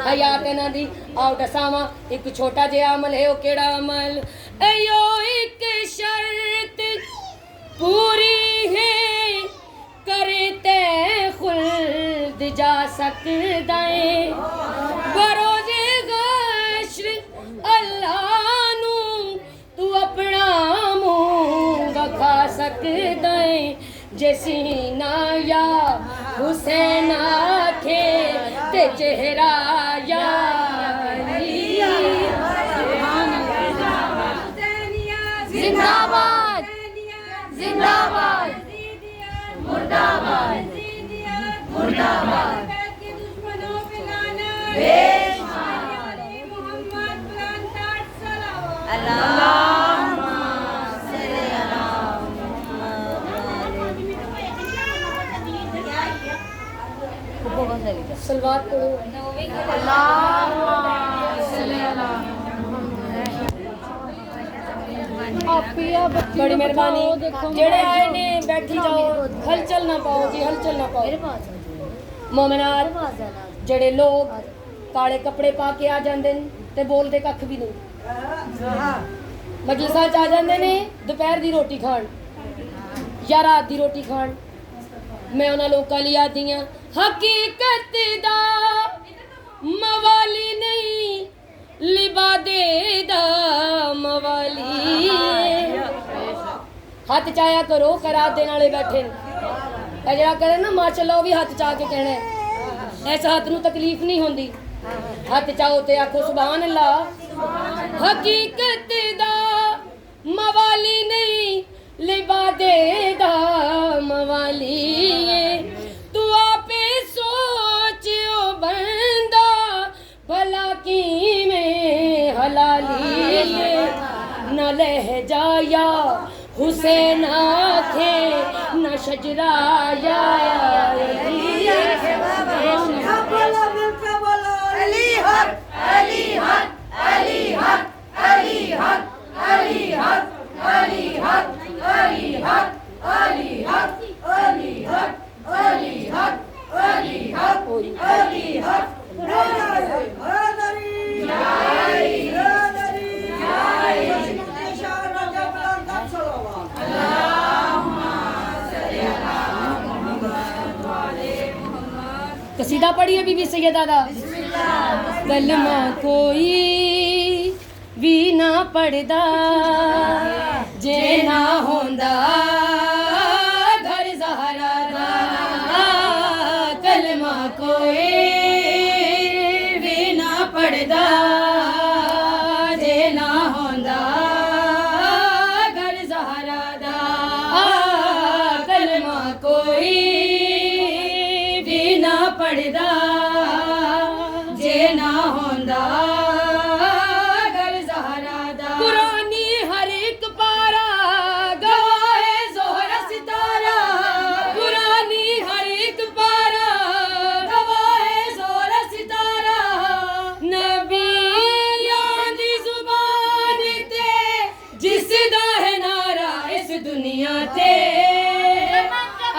हयात इन्हां दी। आओ दसावां एक छोटा जिहा अमल है, ओ केड़ा अमल? अयो एक शर्त पूरी है करते खुल्द जा सकदा है, बरोज़े गश्र अल्लाह नू तू अपना मुंह वखा सकदा है, जे सीना या हुसैन आखे ते चेहरा या जिंदाबाद जिंदाबाद मुर्दाबाद मुर्दाबाद सलवात पढ़ो। बड़ी मेहरबानी, जेड़े आए ने बैठी जाओ, हलचल ना पाओ जी, हलचल ना पाओ। मोमिनात जेड़े लोग काले कपड़े पा के आ जांदे ने ते बोलदे कख भी नहीं, मजलिसां च आ जांदे ने दोपहर दी रोटी खाण या रात दी रोटी खाण, मैं उन्हां लोकां लई आखदी आं हकीकत दा मवाली नहीं लिबादे दा मवाली। हाथ चाया करो, खराब देने वाले बैठे ने जरा करे ना माशाअल्लाह, भी हाथ चा के कहना है, ऐसा हाथ नू तकलीफ नहीं होंदी। हाथ चाहो ते आखो सुभान अल्लाह। हकीकत दा मवाली नहीं लिबादे दा मवाली, तू आपे सोचियो बंदा भला की में हलाली, न लह जाया हुसैन आखे न शजरा या अली हक अली हक अली हक अली हक अली हक अली हक अली हक अली हक अली हक अली हक अली हक अली हक कसीदा पढ़िए बीबी सैयदा दा। कलमा कोई भी ना पढ़दा जे ना होंदा घर ज़हरा दा, कलमा कोई भी ना पढ़दा जे ना होंदा घर ज़हरा दा, कलमा कोई पढ़दा जे ना होंदा घर ज़हरा दा। कुरानी हर एक पारा गवाए ज़ोहरा सितारा, कुरानी हर एक पारा गवाए ज़ोहरा सितारा, नबियां दी ज़ुबान ते जिसदा है नारा इस दुनिया ते,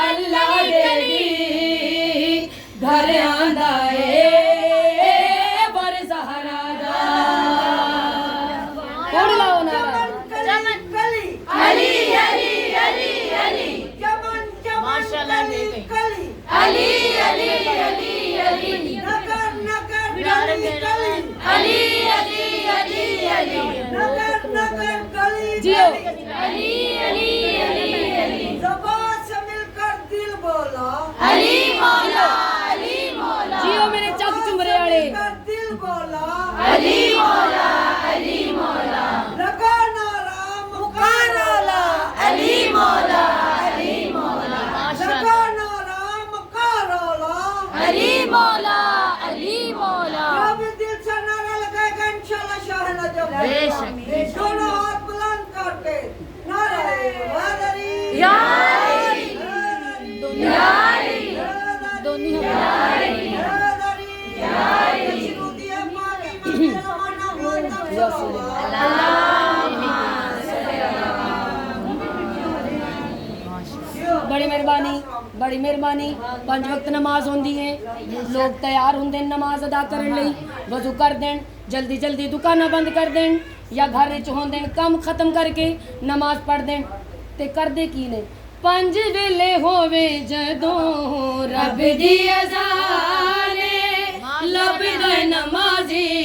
अल्लाह दे घर आंदा ए बर ज़हरा दा। पढ़ लाओ ना चमन कली अली अली अली अली चमन चमन कली अली अली अली अली नगर नगर कली अली अली अली अली नगर नगर कली जियो अली अली अली अली, ज़बान से मिलकर दिल बोला अली मौला जियो मेरे चक चुमरे वाले दिल बोला अली मौला अली मौला, लगा नारा मुकारोला अली मौला अली मौला, लगा नारा मुकारोला अली मौला अली मौला। जब दिल से नारा लगाएगा इंशाल्लाह शाह नजब, बेशक दोनों हाथ बुलंद करके नारे हैदरी या बड़ी मेहरबानी। बड़ी मेहरबानी। 5 वक्त नमाज होंदी है, लोग तैयार होंगे नमाज अदा करने लई, वजू कर दें, जल्दी जल्दी दुकाना बंद कर दें या घर च होंदे काम खत्म करके नमाज पढ़ दें ते करदे की ने 5 वेले होवे जदों रब दी अज़ान लभदा नमाजी।